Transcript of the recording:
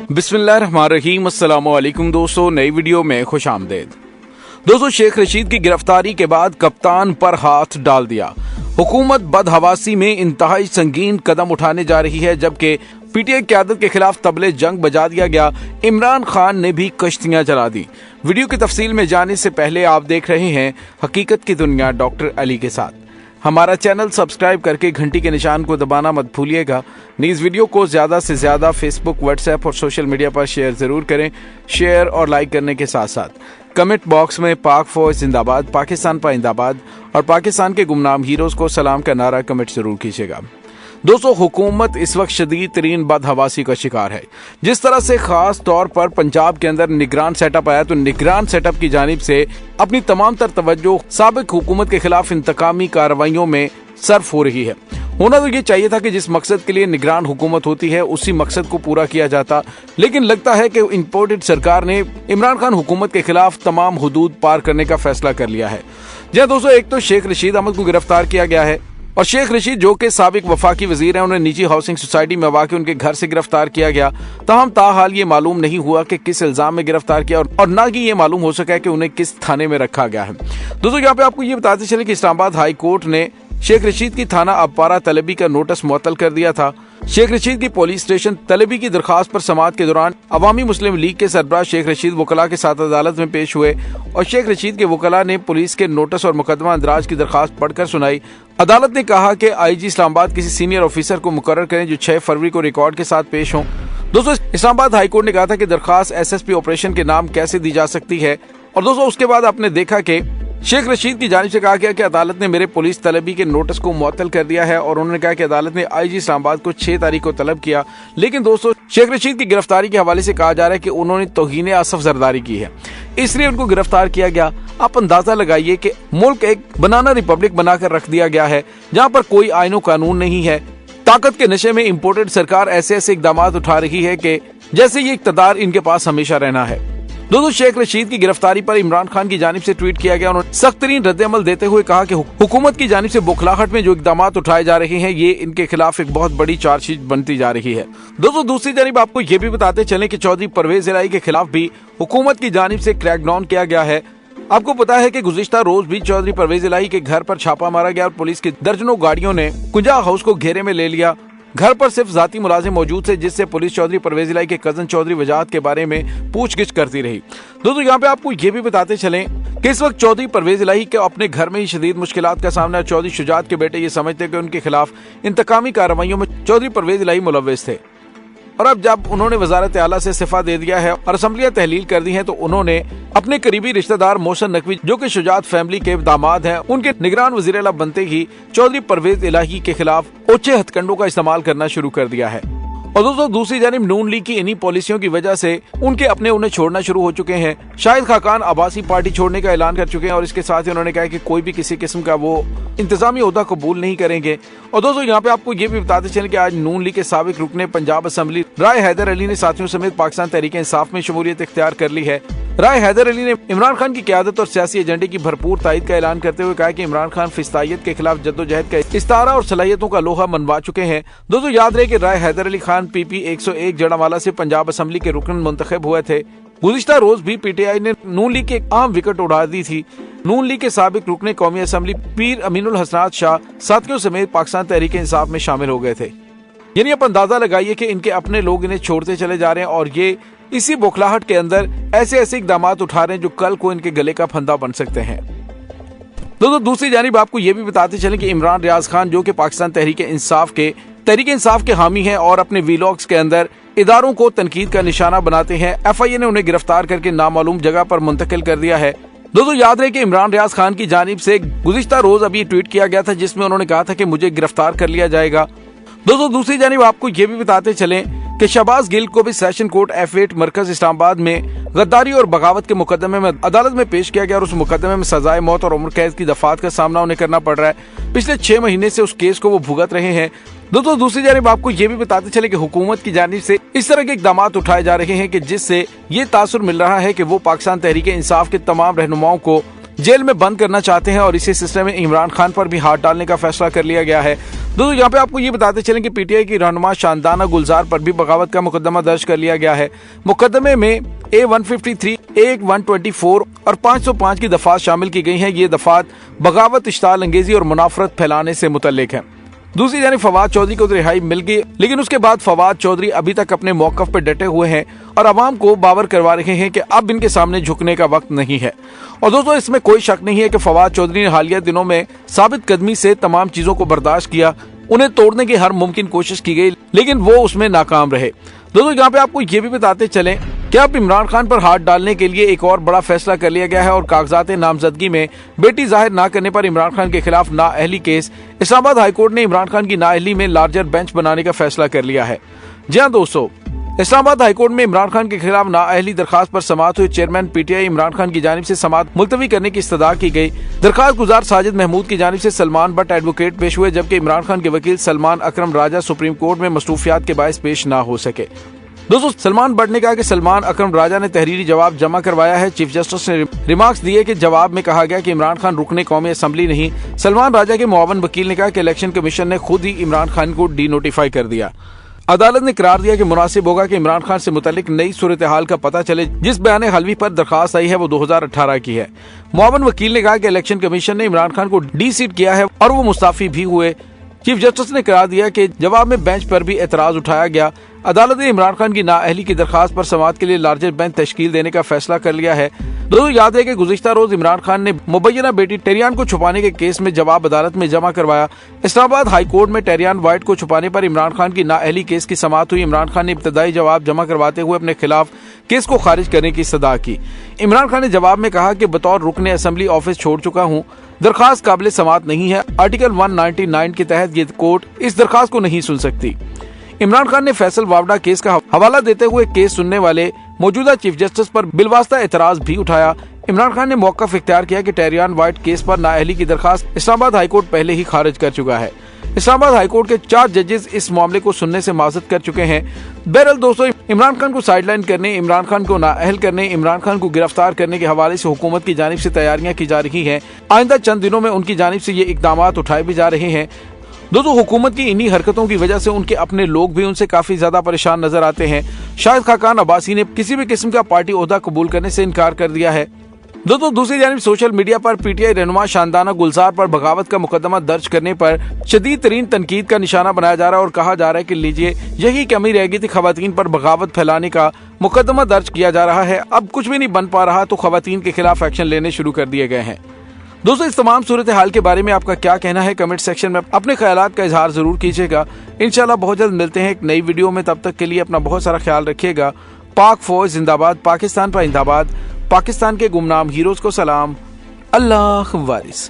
बिस्मिल्लाहिर्रहमानिर्रहीम। अस्सलाम वालेकुम दोस्तों, नई वीडियो में खुश आमदेद। दोस्तों, शेख रशीद की गिरफ्तारी के बाद कप्तान पर हाथ डाल दिया। हुकूमत बदहवासी में इंतहाई संगीन कदम उठाने जा रही है, जबकि पीटीआई क़यादत के खिलाफ तबले जंग बजा दिया गया। इमरान खान ने भी कश्तियां जला दी। वीडियो की तफसील में जाने से पहले आप देख रहे हैं हकीकत की दुनिया डॉक्टर अली के साथ। हमारा चैनल सब्सक्राइब करके घंटी के निशान को दबाना मत भूलिएगा। इस वीडियो को ज्यादा से ज्यादा फेसबुक, व्हाट्सएप और सोशल मीडिया पर शेयर जरूर करें। शेयर और लाइक करने के साथ साथ कमेंट बॉक्स में पाक फौज जिंदाबाद, पाकिस्तान पाइंदाबाद और पाकिस्तान के गुमनाम हीरोज को सलाम का नारा कमेंट जरूर कीजिएगा। दोस्तों, हुकूमत इस वक्त शदीद तरीन बदहवासी का शिकार है। जिस तरह से खास तौर पर पंजाब के अंदर निगरान सेटअप आया, तो निगरान सेटअप की जानिब से अपनी तमाम तर तवज्जो साबिक हुकूमत के खिलाफ इंतकामी कार्रवाइयों में सर्फ हो रही है। होना तो ये चाहिए था कि जिस मकसद के लिए निगरान हुकूमत होती है उसी मकसद को पूरा किया जाता, लेकिन लगता है कि इंपोर्टेड सरकार ने इमरान खान हुकूमत के खिलाफ तमाम हुदूद पार करने का फैसला कर लिया है। जी हाँ दोस्तों, एक तो शेख रशीद अहमद को गिरफ्तार किया गया है और शेख रशीद जो कि साबिक वफाकी वजीर हैं, उन्हें निजी हाउसिंग सोसाइटी में वाक़ उनके घर से गिरफ्तार किया गया। ताहम ताहाल ये मालूम नहीं हुआ कि किस इल्जाम में गिरफ्तार किया और ना कि ये मालूम हो सका कि उन्हें किस थाने में रखा गया है। दोस्तों, यहाँ पे आपको ये बताते चले कि इस्लामाबाद हाई कोर्ट ने शेख रशीद की थाना अपारा तलबी का नोटिस मुअत्तल कर दिया था। शेख रशीद की पुलिस स्टेशन तलबी की दरखास्त पर समाअत के दौरान अवामी मुस्लिम लीग के सरबराह शेख रशीद वकला के साथ अदालत में पेश हुए और शेख रशीद के वकला ने पुलिस के नोटिस और मुकदमा अंदराज की दरखास्त पढ़कर सुनाई। अदालत ने कहा कि आईजी इस्लामाबाद किसी सीनियर ऑफिसर को मुकर्रर करें जो 6 फरवरी को रिकॉर्ड के साथ पेश हों। दोस्तों, इस्लामाबाद हाईकोर्ट ने कहा था कि दरखास्त एसएसपी ऑपरेशन के नाम कैसे दी जा सकती है। और दोस्तों, उसके बाद आपने देखा कि शेख रशीद की जानिब से कहा गया कि अदालत ने मेरे पुलिस तलबी के नोटिस को मुअत्तल कर दिया है और उन्होंने कहा कि अदालत ने आईजी इस्लामाबाद को 6 तारीख को तलब किया। लेकिन दोस्तों, शेख रशीद की गिरफ्तारी के हवाले से कहा जा रहा है कि उन्होंने तौहीन असफ जरदारी की है, इसलिए उनको गिरफ्तार किया गया। आप अंदाजा लगाइए कि मुल्क एक बनाना रिपब्लिक बनाकर रख दिया गया है, जहाँ पर कोई आईनो कानून नहीं है। ताकत के नशे में इम्पोर्टेड सरकार ऐसे ऐसे इकदाम उठा रही है कि जैसे ये इक्तदार इनके पास हमेशा रहना है। दोस्तों, शेख रशीद की गिरफ्तारी पर इमरान खान की जानिब से ट्वीट किया गया। उन्होंने सख्त तरीन रद्द-ए-अमल देते हुए कहा कि हुकूमत की जानिब से बौखलाहट में जो इकदाम उठाए जा रहे हैं, ये इनके खिलाफ एक बहुत बड़ी चार्जशीट बनती जा रही है। दोस्तों, दूसरी जानिब आपको ये भी बताते चलें कि चौधरी परवेज इलाही के खिलाफ भी हुकूमत की जानिब से क्रैकडाउन किया गया है। आपको पता है कि गुज़िश्ता रोज भी चौधरी परवेज इलाही के घर पर छापा मारा गया और पुलिस की दर्जनों गाड़ियों ने कुंजा हाउस को घेरे में ले लिया। घर पर सिर्फ जाती मुलाजिम मौजूद थे, जिससे पुलिस चौधरी परवेज इलाही के कजन चौधरी वजाहत के बारे में पूछगिछ करती रही। दोस्तों, यहाँ पे आपको ये भी बताते चलें कि इस वक्त चौधरी परवेज इलाही के अपने घर में ही शदीद मुश्किलात का सामना है। चौधरी शुजात के बेटे ये समझते हैं कि उनके खिलाफ इंतकामी कार्रवाइयों में चौधरी परवेज इलाही मुलव्विस थे, और अब जब उन्होंने वजारत आला से इस्तीफा दे दिया है और असम्बलियां तहलील कर दी हैं, तो उन्होंने अपने करीबी रिश्तेदार मोहसिन नकवी, जो कि शुजात फैमिली के दामाद हैं, उनके निगरान वजीर आला बनते ही चौधरी परवेज इलाही के खिलाफ ओछे हथकंडों का इस्तेमाल करना शुरू कर दिया है। और दोस्तों, दूसरी जानिब नून लीग की इन्हीं पॉलिसियों की वजह से उनके अपने उन्हें छोड़ना शुरू हो चुके हैं। शाहिद खाकान आबासी पार्टी छोड़ने का ऐलान कर चुके हैं और इसके साथ ही उन्होंने कहा कि कोई भी किसी किस्म का वो इंतजामी ओहदा कबूल नहीं करेंगे। और दोस्तों, यहाँ पे आपको ये भी बताते चलें कि आज नून लीग के साबिक रुकने पंजाब असम्बली राय हैदर अली ने साथियों समेत पाकिस्तान तहरीक इंसाफ में शमूलियत इख्तियार कर ली है। राय हैदर अली ने इमरान खान की क़यादत और सियासी एजेंडे की भरपूर तायद का ऐलान करते हुए कहा कि इमरान खान फिस्तायत के खिलाफ जद्दोजहद का इस्तारा और सलाहियतों का लोहा मनवा चुके हैं। दोस्तों, याद रहे कि राय हैदर अली खान PP 101 जड़ावाला से पंजाब असम्बली के रुकन मुंतखब हुए थे। गुज़िश्ता रोज भी पीटीआई ने नून लीग की एक अहम विकेट उड़ा दी थी। नून लीग के साबिक रुकने कौमी असम्बली पीर अमीनुल हसनात शाह साथियों समेत पाकिस्तान तहरीक इंसाफ में शामिल हो गए थे। यानी आप अंदाजा लगाइए कि इनके अपने लोग इन्हें छोड़ते चले जा रहे हैं और ये इसी बौखलाहट के अंदर ऐसे ऐसे इकदाम उठा रहे हैं जो कल को इनके गले का फंदा बन सकते हैं। दोस्तों, दूसरी जानिब आपको ये भी बताते चलें कि इमरान रियाज खान, जो कि पाकिस्तान तहरीक इंसाफ के हामी हैं और अपने वीलॉग्स के अंदर इदारों को तनकीद का निशाना बनाते हैं, FIA ने उन्हें गिरफ्तार करके नामालूम जगह पर मुंतकिल कर दिया है। दोस्तों, याद रहे कि इमरान रियाज खान की जानिब से गुज़िश्ता रोज अभी ट्वीट किया गया था जिसमें उन्होंने कहा था कि मुझे गिरफ्तार कर लिया जाएगा। दोस्तों, दूसरी जानिब आपको ये भी बताते चलें कि शहबाज गिल को भी सेशन कोर्ट F8 मरकज इस्लामाबाद में गद्दारी और बगावत के मुकदमे में अदालत में पेश किया गया और उस मुकदमे में सजाए मौत और उम्र कैद की दफात का सामना उन्हें करना पड़ रहा है। पिछले 6 महीने से उस केस को वो भुगत रहे हैं। दोस्तों, दूसरी जानिब आपको ये भी बताते चले कि हुकूमत की जानिब से इस तरह के इकदाम उठाए जा रहे हैं कि जिससे ये तासुर मिल रहा है कि वो पाकिस्तान तहरीक इंसाफ के तमाम रहनुमाओं को जेल में बंद करना चाहते हैं और इसी सिलसिले में इमरान खान पर भी हाथ डालने का फैसला कर लिया गया है। दोस्तों यहाँ पे आपको ये बताते चलें कि पीटीआई की रहनुमा शानदाना गुलजार पर भी बगावत का मुकदमा दर्ज कर लिया गया है। मुकदमे में A153, A124 और 505 की दफात शामिल की गई हैं। ये दफात बगावत, इश्ताल अंगेजी और मुनाफरत फैलाने से मुतल्लिक है। दूसरी जानिब फवाद चौधरी को रिहाई मिल गई, लेकिन उसके बाद फवाद चौधरी अभी तक अपने मौकफ पर डटे हुए हैं और अवाम को बावर करवा रहे हैं कि अब इनके सामने झुकने का वक्त नहीं है। और दोस्तों इसमें कोई शक नहीं है कि फवाद चौधरी ने हालिया दिनों में साबित कदमी से तमाम चीजों को बर्दाश्त किया, उन्हें तोड़ने की हर मुमकिन कोशिश की गई, लेकिन वो उसमें नाकाम रहे। दोस्तों यहाँ पे आपको ये भी बताते चलें कि अब इमरान खान पर हाथ डालने के लिए एक और बड़ा फैसला कर लिया गया है और कागजात नामजदगी में बेटी जाहिर न करने पर इमरान खान के खिलाफ नाअहली केस। इस्लामाबाद हाईकोर्ट ने इमरान खान की नाअहली में लार्जर बेंच बनाने का फैसला कर लिया है। जी हाँ दोस्तों, इस्लामाबाद हाईकोर्ट में इमरान खान के खिलाफ नाअहली दरखास्त पर समाअत हुए चेयरमैन पीटीआई इमरान खान की जानिब से समाअत मुलतवी करने की इस्तदा की गई। दरखास्त गुजार साजिद महमूद की जानिब से सलमान बट एडवोकेट पेश हुए, जबकि इमरान खान के वकील सलमान अकरम राजा सुप्रीम कोर्ट में मसरूफियात के बायस पेश न हो सके। दोस्तों सलमान बट ने कहा कि सलमान अकरम राजा ने तहरीरी जवाब जमा करवाया है। चीफ जस्टिस ने रिमार्क्स दिए कि जवाब में कहा गया कि इमरान खान रुकने कौमी असम्बली नहीं। सलमान राजा के मुआवन वकील ने कहा कि इलेक्शन कमीशन ने खुद ही इमरान खान को डी नोटिफाई कर दिया। अदालत ने करार दिया कि मुनासिब होगा कि इमरान खान से मुतल्लिक नई सूरत हाल का पता चले। जिस बयान हलवी पर दरखास्त आई है वो 2018 की है। मुआवन वकील ने कहा कि इलेक्शन कमीशन ने इमरान खान को डी सीट किया है और वो मुस्ताफी भी हुए। चीफ जस्टिस ने करार दिया कि जवाब में बेंच पर भी एतराज उठाया गया। अदालत ने इमरान खान की नाअहली की दरखास्त पर समाअत के लिए लार्जर बेंच तश्कील देने का फैसला कर लिया है। दोस्तों याद है कि गुज़िश्ता रोज इमरान खान ने मुबैना बेटी टेरियान को छुपाने के केस में जवाब अदालत में जमा करवाया। इस्लामाबाद हाई कोर्ट में टेरियान वाइट को छुपाने पर इमरान खान की नाअहली केस की समाअत हुई। इमरान खान ने इब्तदाई जवाब जमा करवाते हुए अपने खिलाफ केस को खारिज करने की सदा की। इमरान खान ने जवाब में कहा कि बतौर रुकने असेंबली ऑफिस छोड़ चुका हूँ, दरखास्त काबिल समाअत नहीं है। आर्टिकल 199 के तहत ये कोर्ट इस दरखास्त को नहीं सुन सकती। इमरान खान ने फैसल वावड़ा केस का हवाला देते हुए केस सुनने वाले मौजूदा चीफ जस्टिस पर बिलवास्ता एतराज भी उठाया। इमरान खान ने मौक़िफ़ इख्तियार किया कि टेरियान वाइट केस पर नाअहली की दरखास्त इस्लामाबाद हाईकोर्ट पहले ही खारिज कर चुका है। इस्लामाबाद हाईकोर्ट के 4 जजेस इस मामले को सुनने से माजरत कर चुके हैं। बहरहाल दोस्तों, इमरान खान को साइडलाइन करने, इमरान खान को नाअहल करने, इमरान खान को गिरफ्तार करने के हवाले से हुकूमत की जानिब से तैयारियां की जा रही हैं। आइंदा चंद दिनों में उनकी जानिब से ये इकदाम उठाए भी जा रहे हैं। दोस्तों हुकूमत की इन्हीं हरकतों की वजह से उनके अपने लोग भी उनसे काफी ज्यादा परेशान नजर आते हैं। शाहिद खाकान अब्बासी ने किसी भी किस्म का पार्टी ओहदा कबूल करने से इनकार कर दिया है। दोस्तों दूसरी जानिब सोशल मीडिया पर पीटीआई रहनुमा शानदाना गुलजार पर बगावत का मुकदमा दर्ज करने पर शदीद तरीन तनकीद का निशाना बनाया जा रहा है और कहा जा रहा है कि लीजिए यही कमी रह गई थी, खवातीन पर बगावत फैलाने का मुकदमा दर्ज किया जा रहा है, अब कुछ भी नहीं बन पा रहा तो खवातीन के खिलाफ एक्शन लेने शुरू कर दिए गए हैं। दोस्तों इस तमाम सूरत हाल के बारे में आपका क्या कहना है, कमेंट सेक्शन में अपने ख्यालात का इजहार जरूर कीजिएगा। इंशाल्लाह बहुत जल्द मिलते हैं एक नई वीडियो में, तब तक के लिए अपना बहुत सारा ख्याल रखिएगा। पाक फौज जिंदाबाद, पाकिस्तान पर जिंदाबाद, पाकिस्तान के गुमनाम हीरोज को सलाम, अल्लाह वारिस।